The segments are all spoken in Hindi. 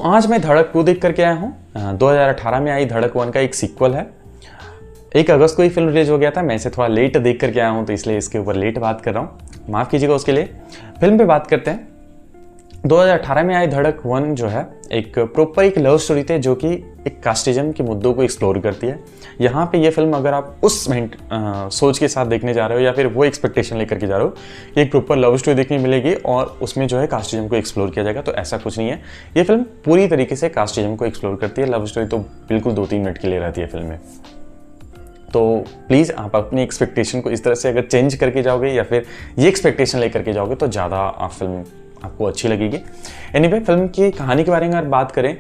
आज मैं धड़क 2 देख करके आया हूँ। 2018 में आई धड़क 1 का एक सीक्वल है। 1 अगस्त को ही फिल्म रिलीज हो गया था। मैं इसे थोड़ा लेट देख करके आया हूँ, तो इसलिए इसके ऊपर लेट बात कर रहा हूँ, माफ़ कीजिएगा उसके लिए। फिल्म पे बात करते हैं। 2018 में आई धड़क 1 जो है एक प्रॉपर एक लव स्टोरी थी, जो कि एक कास्टिज्म के मुद्दों को एक्सप्लोर करती है। यहाँ पे ये फिल्म अगर आप उस सोच के साथ देखने जा रहे हो या फिर वो एक्सपेक्टेशन लेकर के जा रहे हो कि एक प्रॉपर लव स्टोरी देखने मिलेगी और उसमें जो है कास्टिज्म को एक्सप्लोर किया जाएगा, तो ऐसा कुछ नहीं है। ये फिल्म पूरी तरीके से कास्टिज्म को एक्सप्लोर करती है। लव स्टोरी तो बिल्कुल 2-3 मिनट के लिए रहती है फिल्म में। तो प्लीज़ आप अपनी एक्सपेक्टेशन को इस तरह से अगर चेंज करके जाओगे या फिर ये एक्सपेक्टेशन लेकर के जाओगे तो ज़्यादा फिल्म आपको अच्छी लगेगी। एनीवे, फिल्म की कहानी के बारे में अगर बात करें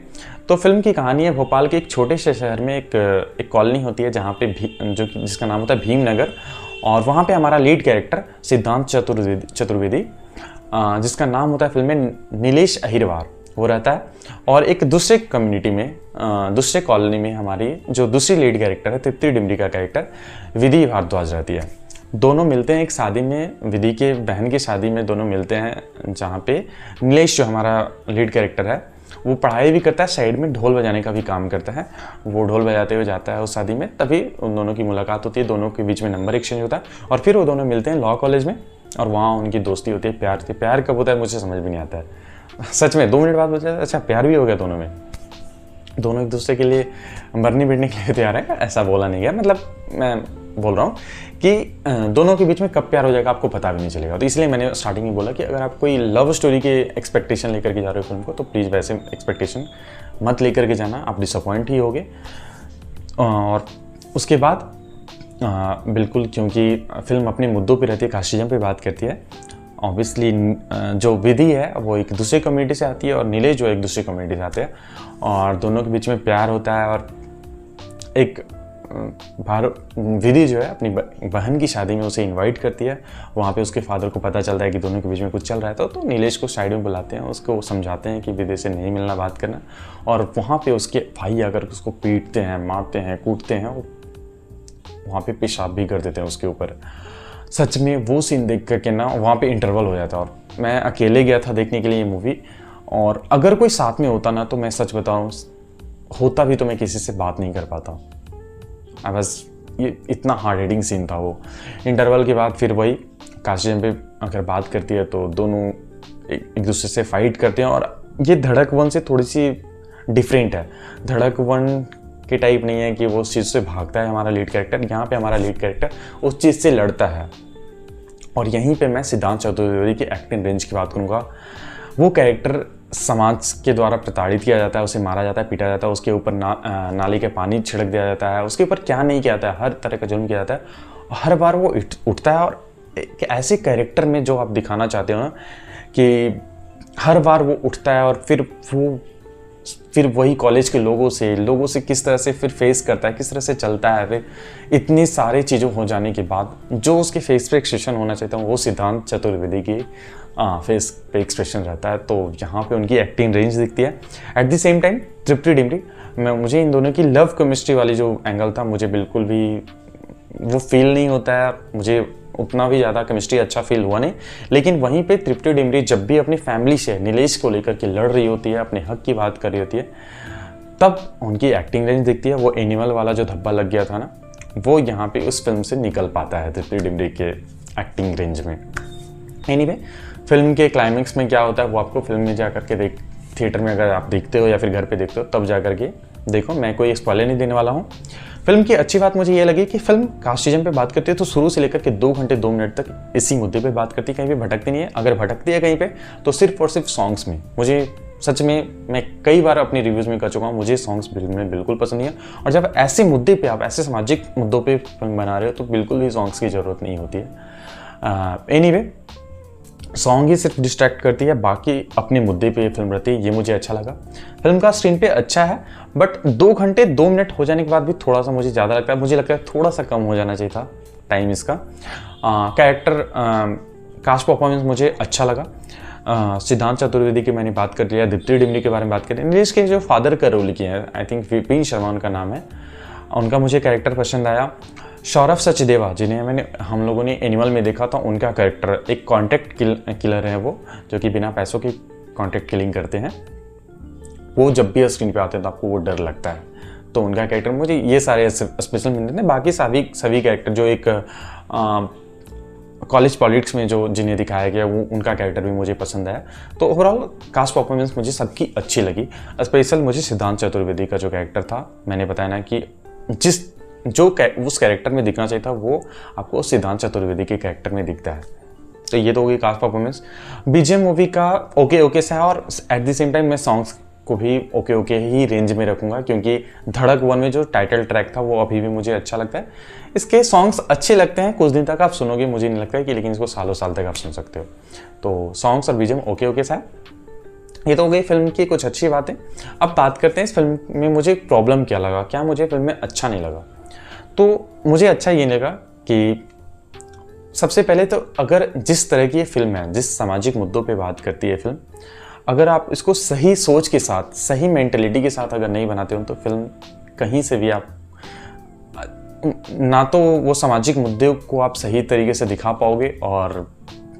तो फिल्म की कहानी है भोपाल के एक छोटे से शहर में एक कॉलोनी होती है जहाँ पे जिसका नाम होता है भीमनगर, और वहाँ पे हमारा लीड कैरेक्टर सिद्धांत चतुर्वेदी, जिसका नाम होता है फिल्म में नीलेश अहिरवार, वो रहता है। और एक दूसरे कम्युनिटी में दूसरे कॉलोनी में हमारी जो दूसरी लीड कैरेक्टर है तृप्ति डिमरी का कैरेक्टर विधि भारद्वाज रहती है। दोनों मिलते हैं एक शादी में, विधि के बहन की शादी में दोनों मिलते हैं, जहाँ पे नीलेश जो हमारा लीड कैरेक्टर है वो पढ़ाई भी करता है, साइड में ढोल बजाने का भी काम करता है। वो ढोल बजाते हुए जाता है उस शादी में, तभी उन दोनों की मुलाकात होती है, दोनों के बीच में नंबर एक्सचेंज होता है और फिर वो दोनों मिलते हैं लॉ कॉलेज में और वहाँ उनकी दोस्ती होती है, प्यार होती है। प्यार कब होता है मुझे समझ भी नहीं आता है सच में। 2 मिनट बाद बोलते हैं अच्छा प्यार भी हो गया दोनों में। दोनों एक दूसरे के लिए मरने बिटने के लिए तैयार है, ऐसा बोला नहीं गया। मतलब मैं बोल रहा हूँ कि दोनों के बीच में कब प्यार हो जाएगा आपको पता भी नहीं चलेगा। तो इसलिए मैंने स्टार्टिंग में बोला कि अगर आप कोई लव स्टोरी के एक्सपेक्टेशन लेकर के जा रहे हो फिल्म को, तो प्लीज़ वैसे एक्सपेक्टेशन मत लेकर के जाना, आप डिसअपॉइंट ही होगे। और उसके बाद बिल्कुल, क्योंकि फिल्म अपने मुद्दों पे रहती है, कास्टिज्म पे बात करती है। ऑब्वियसली जो विधि है वो एक दूसरे कम्युनिटी से आती है और नीलेश जो एक दूसरे कम्युनिटी से आते हैं, और दोनों के बीच में प्यार होता है। और एक विधि जो है अपनी बहन की शादी में उसे इनवाइट करती है। वहाँ पे उसके फादर को पता चलता है कि दोनों के बीच में कुछ चल रहा है, तो नीलेश को साइड में बुलाते हैं, उसको समझाते हैं कि विधि से नहीं मिलना, बात करना। और वहाँ पे उसके भाई आकर उसको पीटते हैं, मारते हैं, कूटते हैं, वहाँ पे पेशाब भी कर देते हैं उसके ऊपर। सच में वो सीन देख करके ना वहाँ पे इंटरवल हो जाता। और मैं अकेले गया था देखने के लिए ये मूवी, और अगर कोई साथ में होता ना, तो मैं सच बताऊँ, होता भी तो मैं किसी से बात नहीं कर पाता। बस ये इतना हार्ड हिटिंग सीन था वो। इंटरवल के बाद फिर वही कास्टिज्म पे अगर बात करती है तो दोनों एक दूसरे से फाइट करते हैं। और ये धड़क 1 से थोड़ी सी डिफरेंट है। धड़क 1 के टाइप नहीं है कि वो उस चीज़ से भागता है हमारा लीड कैरेक्टर। यहाँ पे हमारा लीड कैरेक्टर उस चीज़ से लड़ता है। और यहीं पे मैं सिद्धांत चतुर्वेदी की एक्टिंग रेंज की बात करूँगा। वो कैरेक्टर समाज के द्वारा प्रताड़ित किया जाता है, उसे मारा जाता है, पीटा जाता है, उसके ऊपर नाली के पानी छिड़क दिया जाता है, उसके ऊपर क्या नहीं किया जाता है, हर तरह का जुल्म किया जाता है। और हर बार वो उठता है। और एक ऐसे कैरेक्टर में जो आप दिखाना चाहते हो ना, कि हर बार वो उठता है और फिर वही कॉलेज के लोगों से किस तरह से फिर फेस करता है, किस तरह से चलता है। फिर इतनी सारी चीज़ों हो जाने के बाद जो उसके फेस पे एक्सप्रेशन होना चाहता हूँ, वो सिद्धांत चतुर्वेदी की फेस पे एक्सप्रेशन रहता है। तो यहाँ पे उनकी एक्टिंग रेंज दिखती है। एट द सेम टाइम तृप्ति डिमरी, मुझे इन दोनों की लव केमिस्ट्री वाली जो एंगल था, मुझे बिल्कुल भी वो फील नहीं होता है। मुझे उतना भी ज़्यादा केमिस्ट्री अच्छा फील हुआ नहीं। लेकिन वहीं पे तृप्ति डिमरी जब भी अपनी फैमिली से नीलेश को लेकर के लड़ रही होती है, अपने हक की बात कर रही होती है, तब उनकी एक्टिंग रेंज दिखती है। वो एनिमल वाला जो धब्बा लग गया था ना, वो यहाँ पे उस फिल्म से निकल पाता है तृप्ति डिमरी के एक्टिंग रेंज में। एनीवे, फिल्म के क्लाइमेक्स में क्या होता है वो आपको फिल्म में जा करके थिएटर में अगर आप देखते हो या फिर घर पे देखते हो तब जा करके देखो। मैं कोई स्पॉइलर नहीं देने वाला हूँ। फिल्म की अच्छी बात मुझे ये लगी कि फिल्म कास्टिज्म पे बात करती है तो शुरू से लेकर के 2 घंटे 2 मिनट तक इसी मुद्दे पे बात करती है, कहीं भी भटकती नहीं है। अगर भटकती है कहीं पे तो सिर्फ और सिर्फ सॉन्ग्स में। मुझे सच में, मैं कई बार अपनी रिव्यूज़ में कह चुका हूँ, मुझे सॉन्ग्स बिल्कुल पसंद नहीं है। और जब ऐसे मुद्दे पे आप ऐसे सामाजिक मुद्दों पर फिल्म बना रहे हो तो बिल्कुल भी सॉन्ग्स की ज़रूरत नहीं होती है। एनीवे, सॉन्ग ही सिर्फ डिस्ट्रैक्ट करती है, बाकी अपने मुद्दे पे फिल्म रहती है। ये मुझे अच्छा लगा। फिल्म का स्क्रीन पे अच्छा है, बट 2 घंटे 2 मिनट हो जाने के बाद भी थोड़ा सा मुझे ज़्यादा लगता है। मुझे लगता है थोड़ा सा कम हो जाना चाहिए था टाइम इसका। कैरेक्टर कास्ट परफॉर्मेंस मुझे अच्छा लगा। सिद्धांत चतुर्वेदी की मैंने बात कर लिया, तृप्ति डिमरी के बारे में बात करें। नीलेश के जो फादर का रोल किया है, आई थिंक विपिन शर्मा उनका नाम है, उनका मुझे कैरेक्टर पसंद आया। सौरभ सचदेवा, जिन्हें हम लोगों ने एनिमल में देखा था, उनका कैरेक्टर एक कॉन्ट्रैक्ट किलर है वो, जो कि बिना पैसों की कॉन्ट्रैक्ट किलिंग करते हैं। वो जब भी स्क्रीन पे आते हैं तो आपको वो डर लगता है। तो उनका कैरेक्टर मुझे ये सारे स्पेशल मिलते हैं। बाकी सभी कैरेक्टर जो एक कॉलेज पॉलिटिक्स में जो जिन्हें दिखाया गया वो उनका कैरेक्टर भी मुझे पसंद आया। तो ओवरऑल कास्ट परफॉर्मेंस मुझे सबकी अच्छी लगी। स्पेशल मुझे सिद्धांत चतुर्वेदी का जो कैरेक्टर था, मैंने बताया ना कि उस कैरेक्टर में दिखना चाहिए था वो आपको सिद्धांत चतुर्वेदी के कैरेक्टर में दिखता है। तो ये तो होगी कास्ट परफॉर्मेंस। बीजीएम मूवी का ओके सा है, और एट द सेम टाइम मैं सॉन्ग्स को भी ओके ही रेंज में रखूंगा, क्योंकि धड़क 1 में जो टाइटल ट्रैक था वो अभी भी मुझे अच्छा लगता है। इसके सॉन्ग्स अच्छे लगते हैं, कुछ दिन तक आप सुनोगे, मुझे नहीं लगता है कि, लेकिन इसको सालों साल तक आप सुन सकते हो। तो सॉन्ग्स और बीजीएम ओके सा है। ये तो हो गई फिल्म की कुछ अच्छी बातें। अब बात करते हैं इस फिल्म में मुझे प्रॉब्लम क्या लगा, क्या मुझे फिल्म में अच्छा नहीं लगा। तो मुझे अच्छा ये लगा कि सबसे पहले तो अगर जिस तरह की ये फिल्म है, जिस सामाजिक मुद्दों पे बात करती है फिल्म, अगर आप इसको सही सोच के साथ, सही मेंटेलिटी के साथ अगर नहीं बनाते हो तो फिल्म कहीं से भी आप ना तो वो सामाजिक मुद्दे को आप सही तरीके से दिखा पाओगे और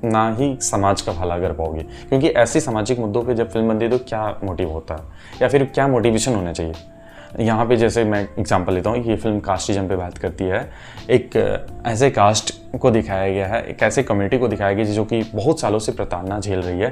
ना ही समाज का भला कर पाओगे। क्योंकि ऐसे सामाजिक मुद्दों पे जब फिल्म बनती है तो क्या मोटिव होता है या फिर क्या मोटिवेशन होना चाहिए। यहाँ पे जैसे मैं एग्जांपल लेता हूँ, ये फिल्म कास्टिज्म पे बात करती है। एक ऐसे कास्ट को दिखाया गया है, एक ऐसे कम्युनिटी को दिखाया गया जो कि बहुत सालों से प्रताड़ना झेल रही है।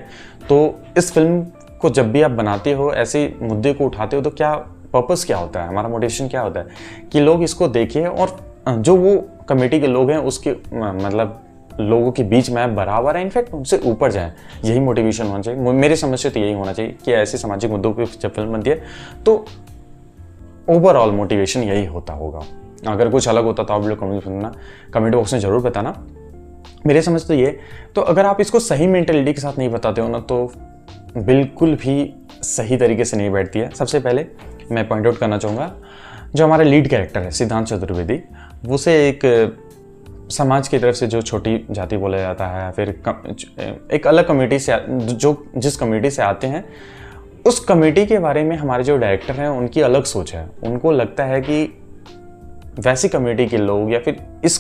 तो इस फिल्म को जब भी आप बनाते हो, ऐसे मुद्दे को उठाते हो, तो क्या पर्पस क्या होता है, हमारा मोटिवेशन क्या होता है कि लोग इसको देखें और जो वो कम्युनिटी के लोग हैं उसके मतलब लोगों के बीच में बराबर है, इनफैक्ट उनसे ऊपर जाए। यही मोटिवेशन होना चाहिए मेरे समझ से। तो यही होना चाहिए कि ऐसे सामाजिक मुद्दों पर जब फिल्म बनती है तो ओवरऑल मोटिवेशन यही होता होगा। अगर कुछ अलग होता तो आप लोग कमेंट बॉक्स में ज़रूर बताना। मेरे समझ तो ये, तो अगर आप इसको सही मेंटेलिटी के साथ नहीं बताते हो ना तो बिल्कुल भी सही तरीके से नहीं बैठती है। सबसे पहले मैं पॉइंट आउट करना चाहूँगा, जो हमारा लीड कैरेक्टर है सिद्धांत चतुर्वेदी, उसे एक समाज की तरफ से जो छोटी जाति बोला जाता है, फिर एक अलग कम्युनिटी से जिस कम्युनिटी से आते हैं, उस कमेटी के बारे में हमारे जो डायरेक्टर हैं उनकी अलग सोच है। उनको लगता है कि वैसी कम्युनिटी के लोग या फिर इस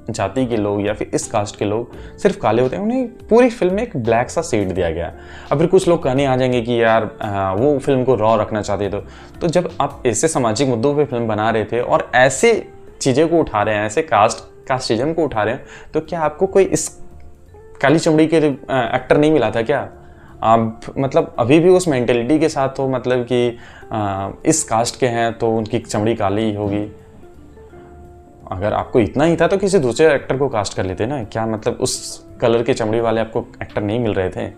जाति के लोग या फिर इस कास्ट के लोग सिर्फ काले होते हैं, उन्हें पूरी फिल्म में एक ब्लैक सा शेड दिया गया है। अब फिर कुछ लोग कहने आ जाएंगे कि यार वो फिल्म को रॉ रखना चाहते तो जब आप ऐसे सामाजिक मुद्दों पे फिल्म बना रहे थे और ऐसे चीज़ें को उठा रहे हैं, ऐसे कास्टिज्म को उठा रहे हैं, तो क्या आपको कोई इस काली चमड़ी के एक्टर नहीं मिला था क्या? आप मतलब अभी भी उस मेंटेलिटी के साथ हो, मतलब कि इस कास्ट के हैं तो उनकी चमड़ी काली ही होगी। अगर आपको इतना ही था तो किसी दूसरे एक्टर को कास्ट कर लेते ना, क्या मतलब उस कलर के चमड़ी वाले आपको एक्टर नहीं मिल रहे थे?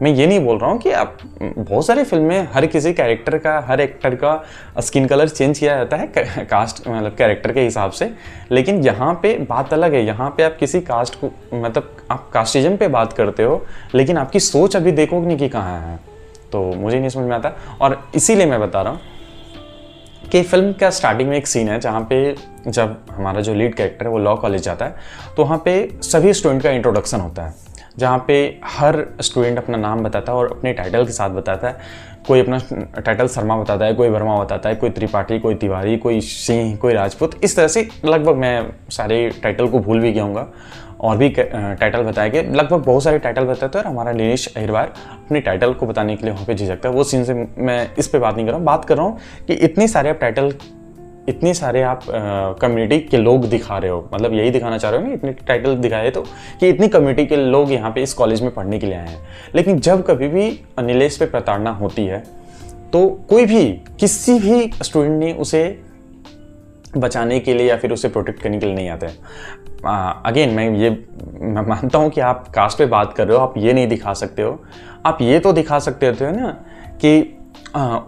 मैं ये नहीं बोल रहा हूँ कि आप बहुत सारी फिल्में हर किसी कैरेक्टर का, हर एक्टर का स्किन कलर चेंज किया जाता है कास्ट मतलब कैरेक्टर के हिसाब से, लेकिन यहाँ पे बात अलग है। यहाँ पे आप किसी कास्ट को मतलब आप कास्टिज्म पे बात करते हो, लेकिन आपकी सोच अभी देखो नहीं कि कहाँ है, तो मुझे नहीं समझ में आता। और इसीलिए मैं बता रहा हूँ कि फिल्म का स्टार्टिंग में एक सीन है जहाँ पे जब हमारा जो लीड कैरेक्टर है वो लॉ कॉलेज जाता है, तो वहाँ पे सभी स्टूडेंट का इंट्रोडक्शन होता है, जहाँ पे हर स्टूडेंट अपना नाम बताता है और अपने टाइटल के साथ बताता है। कोई अपना टाइटल शर्मा बताता है, कोई वर्मा बताता है, कोई त्रिपाठी, कोई तिवारी, कोई सिंह, कोई राजपूत। इस तरह से लगभग मैं सारे टाइटल को भूल भी गया हूँगा और भी टाइटल बताए गए, लगभग बहुत सारे टाइटल बताते हैं। और हमारा दिनेश अहिरवार अपने टाइटल को बताने के लिए वहाँ पे झिझकता है। वो सीन से मैं इस पे बात नहीं कर रहा हूँ, बात कर रहा हूँ कि इतने सारे आप टाइटल, इतने सारे आप कम्युनिटी के लोग दिखा रहे हो, मतलब यही दिखाना चाह रहे हो ना, इतने टाइटल दिखाए तो कि इतनी कम्युनिटी के लोग यहाँ पे इस कॉलेज में पढ़ने के लिए आए हैं। लेकिन जब कभी भी नीलेश पे प्रताड़ना होती है तो कोई भी किसी भी स्टूडेंट ने उसे बचाने के लिए या फिर उसे प्रोटेक्ट करने के लिए नहीं आते हैं। अगेन मैं मानता हूँ कि आप कास्ट पे बात कर रहे हो, आप ये नहीं दिखा सकते हो, आप ये तो दिखा सकते हो ना कि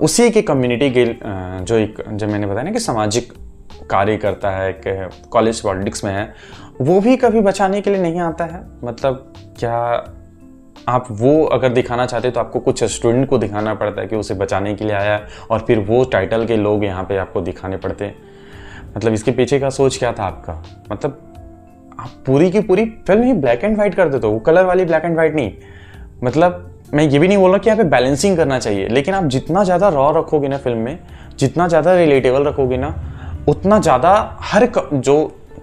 उसी के कम्युनिटी के जो मैंने बताया ना कि सामाजिक कार्य करता है, कॉलेज पॉलिटिक्स में है, वो भी कभी बचाने के लिए नहीं आता है। मतलब क्या आप वो अगर दिखाना चाहते तो आपको कुछ स्टूडेंट को दिखाना पड़ता है कि उसे बचाने के लिए आया है, और फिर वो टाइटल के लोग यहाँ पे आपको दिखाने पड़ते हैं। मतलब इसके पीछे का सोच क्या था आपका? मतलब आप पूरी की पूरी film he black and white कर देते हो, वो कलर वाली ब्लैक एंड वाइट नहीं। मतलब मैं ये भी नहीं बोल रहा कि यहाँ पे बैलेंसिंग करना चाहिए, लेकिन आप जितना ज़्यादा रॉ रखोगे ना फिल्म में, जितना ज़्यादा रिलेटेबल रखोगे ना, उतना ज़्यादा हर जो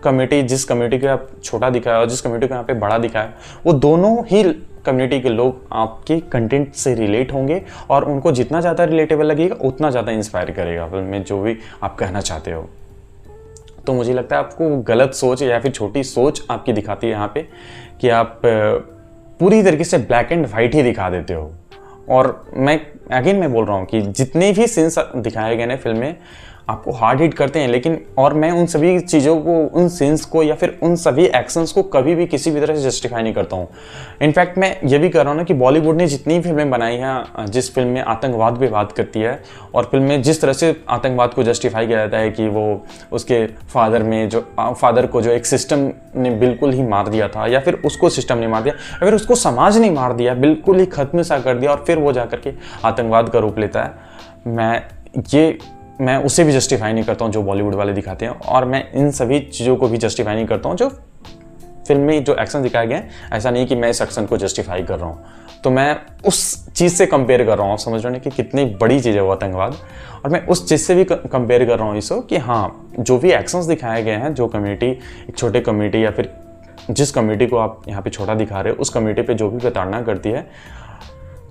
कम्युनिटी, जिस कम्युनिटी को आप छोटा दिखाया और जिस कम्युनिटी को यहाँ पे बड़ा दिखाया, वो दोनों ही कम्युनिटी के लोग आपके कंटेंट से रिलेट होंगे और उनको जितना ज़्यादा रिलेटेबल लगेगा उतना ज़्यादा इंस्पायर करेगा फिल्म में जो भी आप कहना चाहते हो। तो मुझे लगता है आपको गलत सोच या फिर छोटी सोच आपकी दिखाती है यहाँ पे कि आप पूरी तरीके से ब्लैक एंड वाइट ही दिखा देते हो। और मैं बोल रहा हूँ कि जितने भी सीन्स दिखाए गए हैं फिल्म में आपको हार्ड हिट करते हैं, लेकिन और मैं उन सभी चीज़ों को, उन सीन्स को या फिर उन सभी एक्शंस को कभी भी किसी भी तरह से जस्टिफाई नहीं करता हूँ। इनफैक्ट मैं ये भी कर रहा हूँ ना कि बॉलीवुड ने जितनी फिल्में बनाई हैं जिस फिल्म में आतंकवाद पे बात करती है और फिल्म में जिस तरह से आतंकवाद को जस्टिफाई किया जाता है कि वो उसके फादर को जो एक सिस्टम ने बिल्कुल ही मार दिया था, या फिर उसको सिस्टम ने मार दिया, या फिर उसको समाज ने मार दिया, बिल्कुल ही खत्म सा कर दिया और फिर वो जा करके आतंकवाद का रूप लेता है, मैं उसे भी जस्टिफाई नहीं करता हूँ जो बॉलीवुड वाले दिखाते हैं। और मैं इन सभी चीज़ों को भी जस्टिफाई नहीं करता हूँ जो फिल्म में जो एक्शन दिखाए गए हैं। ऐसा नहीं कि मैं इस एक्शन को जस्टिफाई कर रहा हूँ, तो मैं उस चीज़ से कंपेयर कर रहा हूँ। आप समझ रहे हो कि कितनी बड़ी चीज़ है वो आतंकवाद, और मैं उस चीज़ से भी कंपेयर कर रहा हूँ इसको कि हाँ, जो भी एक्शंस दिखाए गए हैं, जो कम्युनिटी, एक छोटे कम्युनिटी या फिर जिस कम्युनिटी को आप यहाँ पे छोटा दिखा रहे हो, उस कम्युनिटी पे जो भी प्रताड़ना करती है,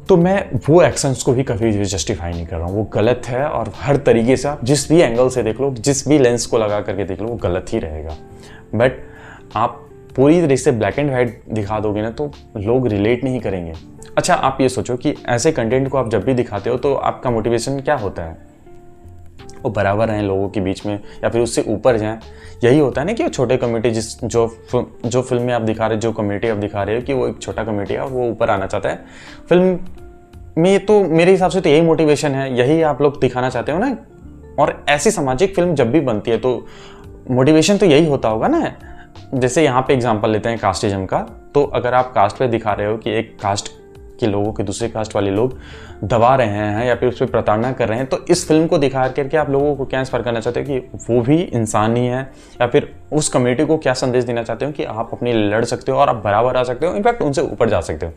तो मैं वो एक्शंस को भी कभी भी जस्टिफाई नहीं कर रहा हूँ। वो गलत है और हर तरीके से आप जिस भी एंगल से देख लो, जिस भी लेंस को लगा करके देख लो, वो गलत ही रहेगा। बट आप पूरी तरीके से ब्लैक एंड वाइट दिखा दोगे ना तो लोग रिलेट नहीं करेंगे। अच्छा, आप ये सोचो कि ऐसे कंटेंट को आप जब भी दिखाते हो तो आपका मोटिवेशन क्या होता है? वो बराबर रहें लोगों के बीच में या फिर उससे ऊपर जाएं। यही होता है ना कि छोटे कम्युनिटी जो फिल्म में आप दिखा रहे, जो कम्युनिटी आप दिखा रहे हो कि वो एक छोटा कम्युनिटी है और वो ऊपर आना चाहता है फिल्म में, तो मेरे हिसाब से तो यही मोटिवेशन है, यही आप लोग दिखाना चाहते हो ना। और ऐसी सामाजिक फिल्म जब भी बनती है तो मोटिवेशन तो यही होता होगा ना। जैसे यहाँ पे एग्जांपल लेते हैं कास्टिज्म का, तो अगर आप कास्ट पे दिखा रहे हो कि एक कास्ट के लोगों के दूसरे कास्ट वाले लोग दबा रहे हैं या फिर उस पर प्रताड़ना कर रहे हैं, तो इस फिल्म को दिखा करके आप लोगों को क्या इंस्पायर करना चाहते हो कि वो भी इंसान ही है, या फिर उस कम्युनिटी को क्या संदेश देना चाहते हो कि आप अपने लड़ सकते हो और आप बराबर आ सकते हो, इनफैक्ट उनसे ऊपर जा सकते हो।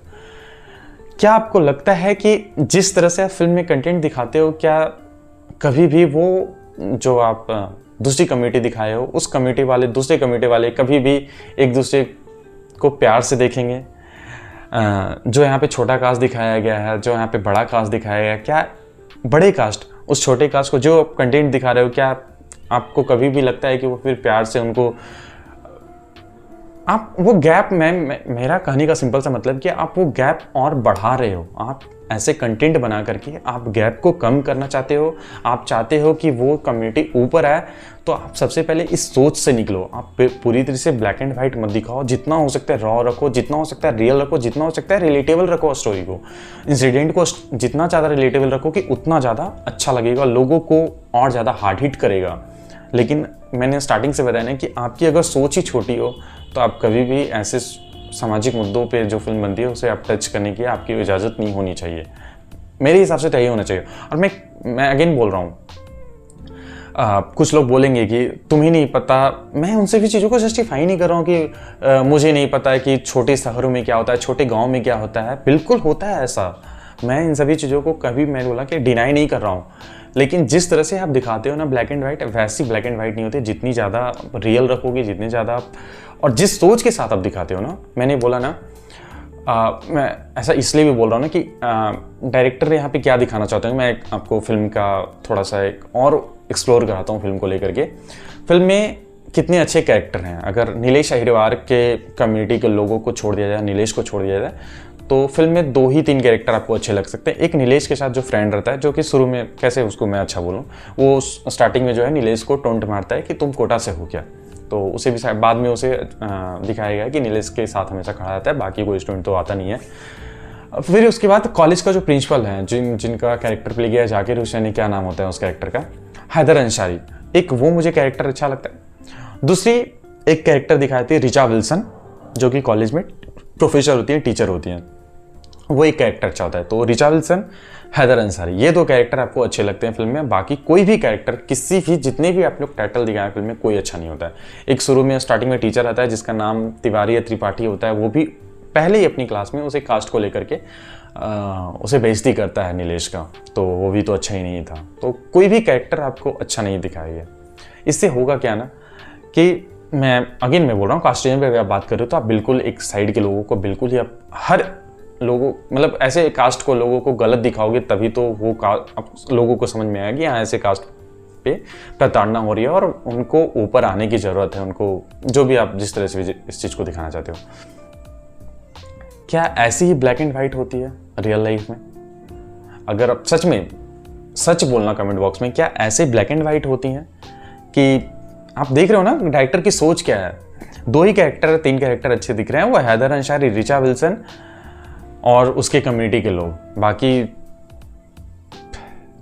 क्या आपको लगता है कि जिस तरह से आप फिल्म में कंटेंट दिखाते हो, क्या कभी भी वो जो आप दूसरी कम्युनिटी दिखाए हो, उस कम्युनिटी वाले, दूसरे कम्युनिटी वाले कभी भी एक दूसरे को प्यार से देखेंगे? जो यहाँ पे छोटा कास्ट दिखाया गया है, जो यहाँ पे बड़ा कास्ट दिखाया गया है, क्या बड़े कास्ट उस छोटे कास्ट को जो आप कंटेंट दिखा रहे हो, क्या आपको कभी भी लगता है कि वो फिर प्यार से उनको आप वो गैप में, मेरा कहने का सिंपल सा मतलब कि आप वो गैप और बढ़ा रहे हो। आप ऐसे कंटेंट बना करके आप गैप को कम करना चाहते हो, आप चाहते हो कि वो कम्युनिटी ऊपर आए, तो आप सबसे पहले इस सोच से निकलो। आप पूरी तरह से ब्लैक एंड वाइट मत दिखाओ, जितना हो सकता है रॉ रखो, जितना हो सकता है रियल रखो, जितना हो सकता है रिलेटेबल रखो स्टोरी को, इंसिडेंट को जितना ज़्यादा रिलेटेबल रखो कि उतना ज़्यादा अच्छा लगेगा, लोगों को और ज़्यादा हार्ड हिट करेगा। लेकिन मैंने स्टार्टिंग से बताया ना कि आपकी अगर सोच ही छोटी हो तो आप कभी भी ऐसे सामाजिक मुद्दों पे जो फिल्म बनती है उसे आप टच करने की आपकी इजाज़त नहीं होनी चाहिए। मेरे हिसाब से तो यही होना चाहिए। और मैं अगेन बोल रहा हूँ, कुछ लोग बोलेंगे कि तुम्हें नहीं पता, मैं उनसे भी चीज़ों को जस्टिफाई नहीं कर रहा हूँ कि मुझे नहीं पता है कि छोटे शहरों में क्या होता है, छोटे गाँव में क्या होता है। बिल्कुल होता है ऐसा, मैं इन सभी चीज़ों को कभी मैं बोला कि डिनाई नहीं कर रहा हूँ। लेकिन जिस तरह से आप दिखाते हो ना ब्लैक एंड वाइट, वैसी ब्लैक एंड वाइट नहीं होती। जितनी ज़्यादा रियल रखोगे, जितने ज़्यादा आप, और जिस सोच के साथ आप दिखाते हो ना, मैंने बोला ना, मैं ऐसा इसलिए भी बोल रहा हूँ ना कि डायरेक्टर यहाँ पे क्या दिखाना चाहते हैं। मैं आपको फिल्म का थोड़ा सा एक और एक्सप्लोर कराता हूँ फिल्म को लेकर के। फिल्म में कितने अच्छे कैरेक्टर हैं। अगर नीलेश अहिरवार के कम्युनिटी के लोगों को छोड़ दिया जाए, नीलेश को छोड़ दिया जाए, तो फिल्म में 2 ही 3 कैरेक्टर आपको अच्छे लग सकते हैं। एक नीलेश के साथ जो फ्रेंड रहता है, जो कि शुरू में, कैसे उसको मैं अच्छा बोलूँ, वो स्टार्टिंग में जो है नीलेश को टोंट मारता है कि तुम कोटा से हो क्या, तो उसे भी बाद में उसे दिखाया गया कि नीलेश के साथ हमेशा खड़ा रहता है, बाकी कोई स्टूडेंट तो आता नहीं है। फिर उसके बाद कॉलेज का जो प्रिंसिपल है, जिनका कैरेक्टर प्ले किया है जाकिर हुसैनी, क्या नाम होता है उस कैरेक्टर का, हैदर अंसारी, एक वो मुझे कैरेक्टर अच्छा लगता है। दूसरी एक कैरेक्टर दिखाई थी रिचा विल्सन, जो कि कॉलेज में प्रोफेसर होती है, टीचर होती हैं, वो एक कैरेक्टर अच्छा होता है। तो रिचा विल्सन, हैदर अंसारी, ये 2 कैरेक्टर आपको अच्छे लगते हैं फिल्म में। बाकी कोई भी कैरेक्टर, किसी भी, जितने भी आप लोग टाइटल दिखाए फिल्म में, कोई अच्छा नहीं होता है। एक शुरू में स्टार्टिंग में टीचर आता है जिसका नाम तिवारी या त्रिपाठी होता है, वो भी पहले ही अपनी क्लास में उसे कास्ट को लेकर के उसे बेइज्जती करता है नीलेश का, तो वो भी तो अच्छा ही नहीं था। तो कोई भी कैरेक्टर आपको अच्छा नहीं दिखाया गया। इससे होगा क्या ना कि मैं बोल रहा हूँ, कास्टिज्म पे आप बात कर रहे हो तो आप बिल्कुल एक साइड के लोगों को बिल्कुल ही आप हर लोगों मतलब ऐसे कास्ट को लोगों को गलत दिखाओगे तभी तो वो लोगों को समझ में आएगा कि हाँ ऐसे कास्ट पे प्रताड़ना हो रही है और उनको ऊपर आने की ज़रूरत है, उनको जो भी आप जिस तरह से भी इस चीज़ को दिखाना चाहते हो। क्या ऐसी ही ब्लैक एंड वाइट होती है रियल लाइफ में? अगर आप सच में सच बोलना कमेंट बॉक्स में, क्या ऐसे ब्लैक एंड वाइट होती हैं कि आप देख रहे हो ना डायरेक्टर की सोच क्या है? 2 ही कैरेक्टर 3 कैरेक्टर अच्छे दिख रहे हैं, वो हैदर अंसारी, रिचा विल्सन और उसके कम्युनिटी के लोग, बाकी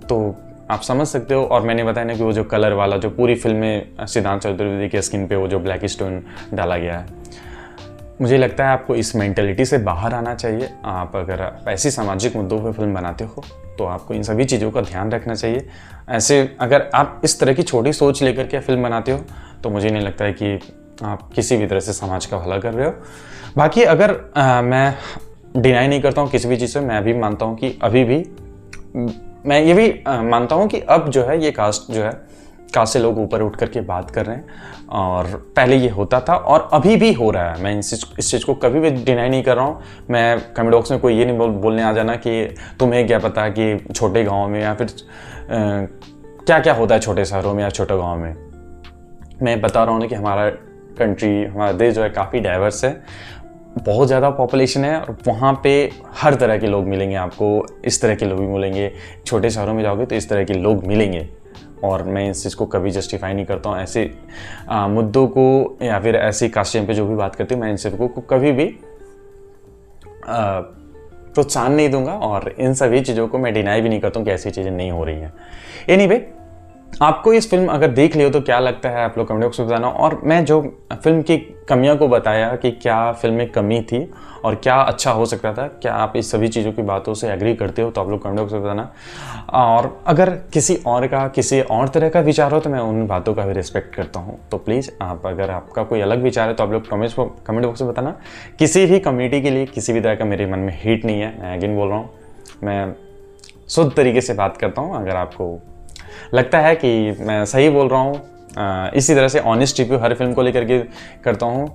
तो आप समझ सकते हो। और मैंने बताया ना कि वो जो कलर वाला जो पूरी फिल्म में सिद्धांत चतुर्वेदी के स्किन पे वो जो ब्लैक स्टोन डाला गया है, मुझे लगता है आपको इस मेंटेलिटी से बाहर आना चाहिए। आप अगर ऐसी सामाजिक मुद्दों पर फिल्म बनाते हो तो आपको इन सभी चीज़ों का ध्यान रखना चाहिए। ऐसे अगर आप इस तरह की छोटी सोच लेकर के फिल्म बनाते हो तो मुझे नहीं लगता है कि आप किसी भी तरह से समाज का भला कर रहे हो। बाकी अगर मैं डिनाई नहीं करता हूँ किसी भी चीज़ से, मैं भी मानता हूँ कि अभी भी मैं ये भी मानता हूँ कि अब जो है ये कास्ट जो है कास्ट से लोग ऊपर उठ करके बात कर रहे हैं और पहले ये होता था और अभी भी हो रहा है। मैं इस चीज़ को कभी भी डिनाई नहीं कर रहा हूँ। मैं कमेंट बॉक्स में कोई ये नहीं बोलने आ जाना कि तुम्हें क्या पता कि छोटे गाँव में या फिर क्या क्या होता है छोटे शहरों में या छोटे गाँव में। मैं बता रहा हूँ ना कि हमारा कंट्री, हमारा देश जो है काफ़ी डाइवर्स है, बहुत ज़्यादा पॉपुलेशन है और वहाँ पे हर तरह के लोग मिलेंगे आपको, इस तरह के लोग भी मिलेंगे। छोटे शहरों में जाओगे तो इस तरह के लोग मिलेंगे और मैं इस चीज़ को कभी जस्टिफाई नहीं करता हूँ। ऐसे मुद्दों को या फिर ऐसी कास्टिंग पे जो भी बात करती हूँ मैं इन सबको कभी भी प्रोत्साहन नहीं दूंगा और इन सभी चीज़ों को मैं डिनाई भी नहीं करता हूँ कि ऐसी चीज़ें नहीं हो रही हैं। एनीवे, आपको इस फिल्म अगर देख लियो तो क्या लगता है आप लोग कमेंट बॉक्स में बताना। और मैं जो फिल्म की कमियों को बताया कि क्या फिल्म में कमी थी और क्या अच्छा हो सकता था, क्या आप इस सभी चीज़ों की बातों से एग्री करते हो तो आप लोग कमेंट बॉक्स में बताना। और अगर किसी और तरह का विचार हो तो मैं उन बातों का भी रिस्पेक्ट करता हूँ। तो प्लीज़ आप अगर आपका कोई अलग विचार है तो आप लोग कमेंट बॉक्स में बताना। किसी भी कम्युनिटी के लिए किसी भी तरह का मेरे मन में हेट नहीं है, मैं अगेन बोल रहा हूँ, मैं शुद्ध तरीके से बात करता हूँ। अगर आपको लगता है कि मैं सही बोल रहा हूँ, इसी तरह से ऑनेस्ट रिव्यू हर फिल्म को लेकर के करता हूँ,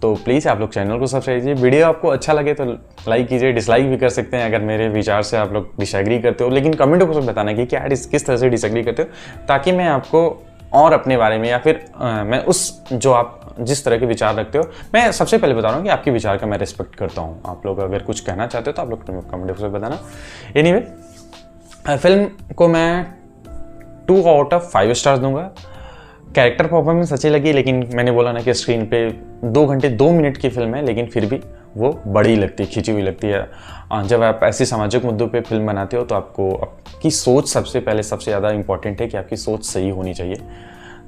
तो प्लीज़ आप लोग चैनल को सब्सक्राइब कीजिए। वीडियो आपको अच्छा लगे तो लाइक कीजिए, डिसलाइक भी कर सकते हैं अगर मेरे विचार से आप लोग डिसएग्री करते हो, लेकिन कमेंट बॉक्स में बताना कि क्या किस तरह से डिसएग्री करते हो, ताकि मैं आपको और अपने बारे में या फिर मैं उस जो आप जिस तरह के विचार रखते हो, मैं सबसे पहले बता रहा हूँ कि आपके विचार का मैं रिस्पेक्ट करता हूँ। आप लोग अगर कुछ कहना चाहते हो तो आप लोग कमेंट बॉक्स में बताना। एनीवे, फिल्म को मैं 2 आउट ऑफ 5 स्टार्स दूंगा। कैरेक्टर परफॉर्मेंस अच्छी लगी, लेकिन मैंने बोला ना कि स्क्रीन पे 2 घंटे 2 मिनट की फिल्म है, लेकिन फिर भी वो बड़ी लगती है, खिंची हुई लगती है। जब आप ऐसे सामाजिक मुद्दों पे फिल्म बनाते हो तो आपको आपकी सोच सबसे ज़्यादा इंपॉर्टेंट है कि आपकी सोच सही होनी चाहिए।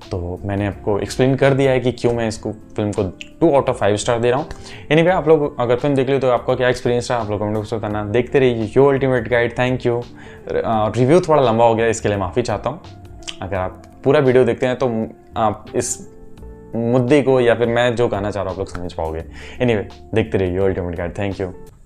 तो मैंने आपको एक्सप्लेन कर दिया है कि क्यों मैं इसको फिल्म को 2 आउट ऑफ 5 स्टार दे रहा हूँ। एनीवे, आप लोग अगर फिल्म देख लो तो आपका क्या एक्सपीरियंस रहा आप लोग कमेंट बॉक्स में बताना। देखते रहिए your ultimate guide. Thank you. Review थोड़ा लंबा हो गया, इसके लिए माफ़ी चाहता हूँ। अगर आप पूरा वीडियो देखते हैं तो आप इस मुद्दे को या फिर मैं जो कहना चाह रहा हूँ आप लोग समझ पाओगे। एनीवे, देखते रहिए your ultimate guide. Thank you.